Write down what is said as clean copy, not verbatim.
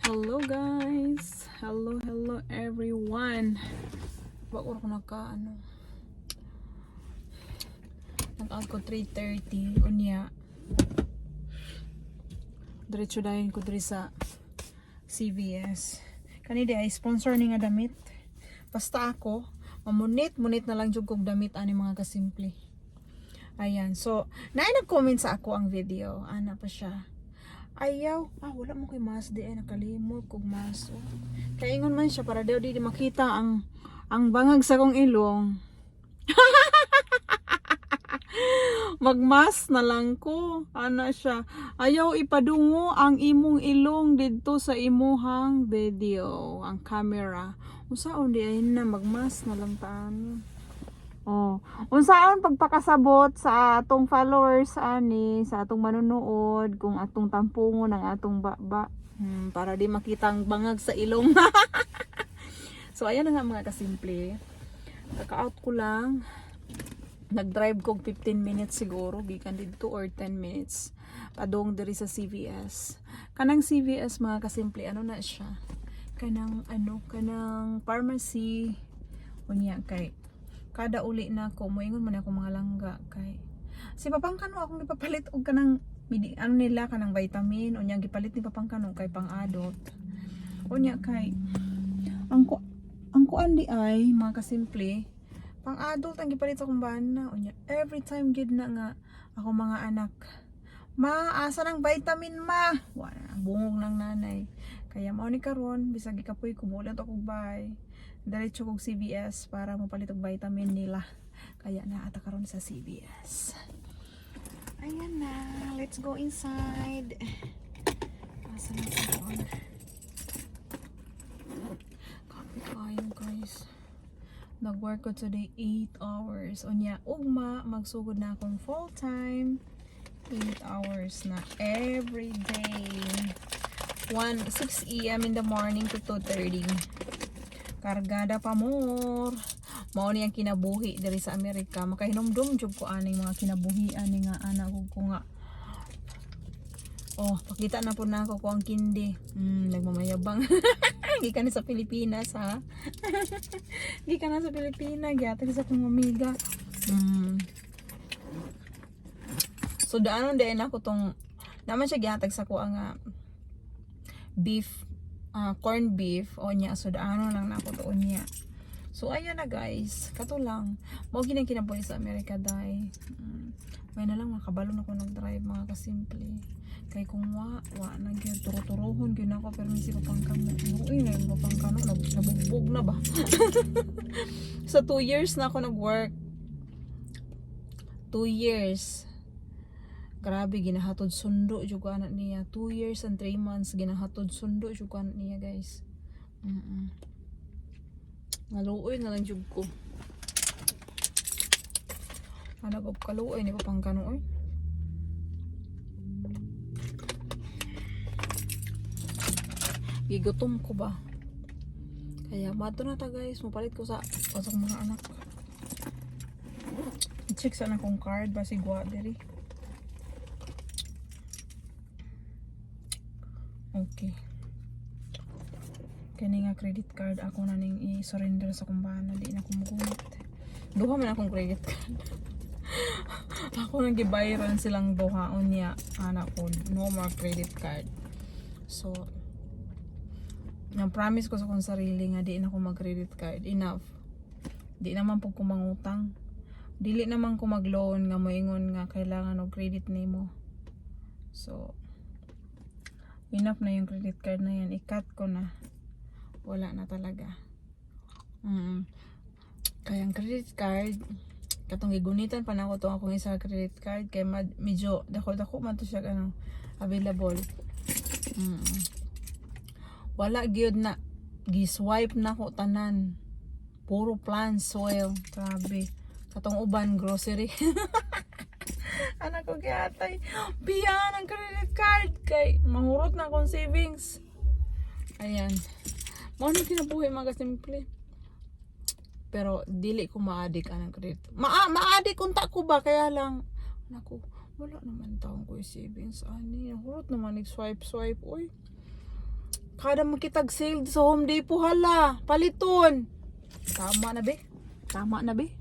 Hello guys. Hello everyone. Bago ko nag-out ko 3:30 unya. Diretso dayon ko diri sa CVS. Kani di ay sponsor ni nga damit. Basta ako mamunit na lang jud kog damit ani mga kasimple. Ayan. So, nag-comment sa ako ang video. Ana pa siya. Ayaw, wala mo kay mas di ay nakalimot kog mas. Kaingon man siya para daw di makita ang bangag sa kong ilong. Magmas na lang ko. Ana siya. Ayaw ipadungo ang imong ilong didto sa imuhang video, ang camera. Unsaon di ay na magmas na lang taan. Unsaon pagpakasabot sa atong followers ani, sa atong manunood, kung atong tampungon ang atong baba para di makitang bangag sa ilong. So ayan na nga mga kasimple. Kaka-out ko lang. Nag-drive ko 15 minutes siguro, gikan dito or 10 minutes. Padong diri sa CVS. Kanang CVS mga kasimple, ano na siya? Kanang pharmacy. Unya kay kada uli na ako, moingon man ako mga langga kay si papangkano akong gipapalit og kanang nila kanang vitamin unya gipalit ni papangkano kay pang-adult. Unya kay ang kuan di ay mga kasimple pang-adult ang gipalit sa akong bana. Unya every time gid na nga ako mga anak, ma asa nang vitamin ma, wala bungog ng nanay. Kaya mao ni karon bisag gikapoy ko mo lang to kog bay diretso kog CVS para mapalit og vitamin nila. Kaya naata karon sa CVS. Ayan na, let's go inside. Asa na sa kuan? Kapit kayo guys. Nag-work ko today 8 hours. Unya ugma magsugod na akong full time 8 hours na every day. 6 AM in the morning to 2:30. Kargada pa more. Mao ni ang kinabuhi diri sa Amerika. Makahinomdom jud ko aning mga kinabuhian ni nga anak ko nga. Pakita na po na ako ko ang kindi. Nagmamayabang. Gikan na sa Pilipinas ha. Gikan na sa Pilipinas, giatag sa akong amiga. So daanon din ako tong naman siya gihatag sa ko nga beef, corn beef o nya, so daano lang na ako doon niya. So ayan na guys, kato lang mao ginang kinabuhi sa Amerika dai. May na lang makabalo na ko nag-drive mga kasimple. Kay kung wa na gyud turo-turohon gyud ako pero si papangkano. Na yung papangkano nabugbog na ba? Sa 2 years na ako nag-work. 2 years. Grabe, ginahatod sundo jud ko anak niya. 2 years and 3 months ginahatod sundo jud ko anak niya guys. Naluoy na lang jud ko. Anak ko kaluoy ni papangkano oy. Gigutom ko ba? Kaya mato na ta guys, mapalit ko sa mga anak. I-check sana kong card ba si Guaderi. Okay. Kani nga credit card ako na ning i-surrender sa kumbana, di na ko mugunit. Duha man akong credit card. Ako nang gibayaran silang duha unya anak ko, no more credit card. So nang promise ko sa kong sarili nga di na ko mag-credit card, enough. Di naman po ko mangutang. Dili naman ko mag-loan nga moingon nga kailangan og credit nimo. So enough na yung credit card na yan. I-cut ko na. Wala na talaga. Kaya ang credit card, katong gigunitan pa na ako itong akong isa credit card. Kaya medyo dako-dako man to siya available. Wala gyud na. Giswipe na ko tanan. Puro plans, soil. Grabe. Katong uban, grocery. Anak ko kayatay biyan ang credit card kay mahurot na akong savings. Ayan, mao ni kinabuhi mga kasimple. Pero dili ko ma-addict anang credit. Ma-addict unta ko ba kaya lang anak ko wala naman taong ko savings ani. Mahurot naman swipe oy. Kada makitag sale sa Home Depot hala, paliton. Tama na be.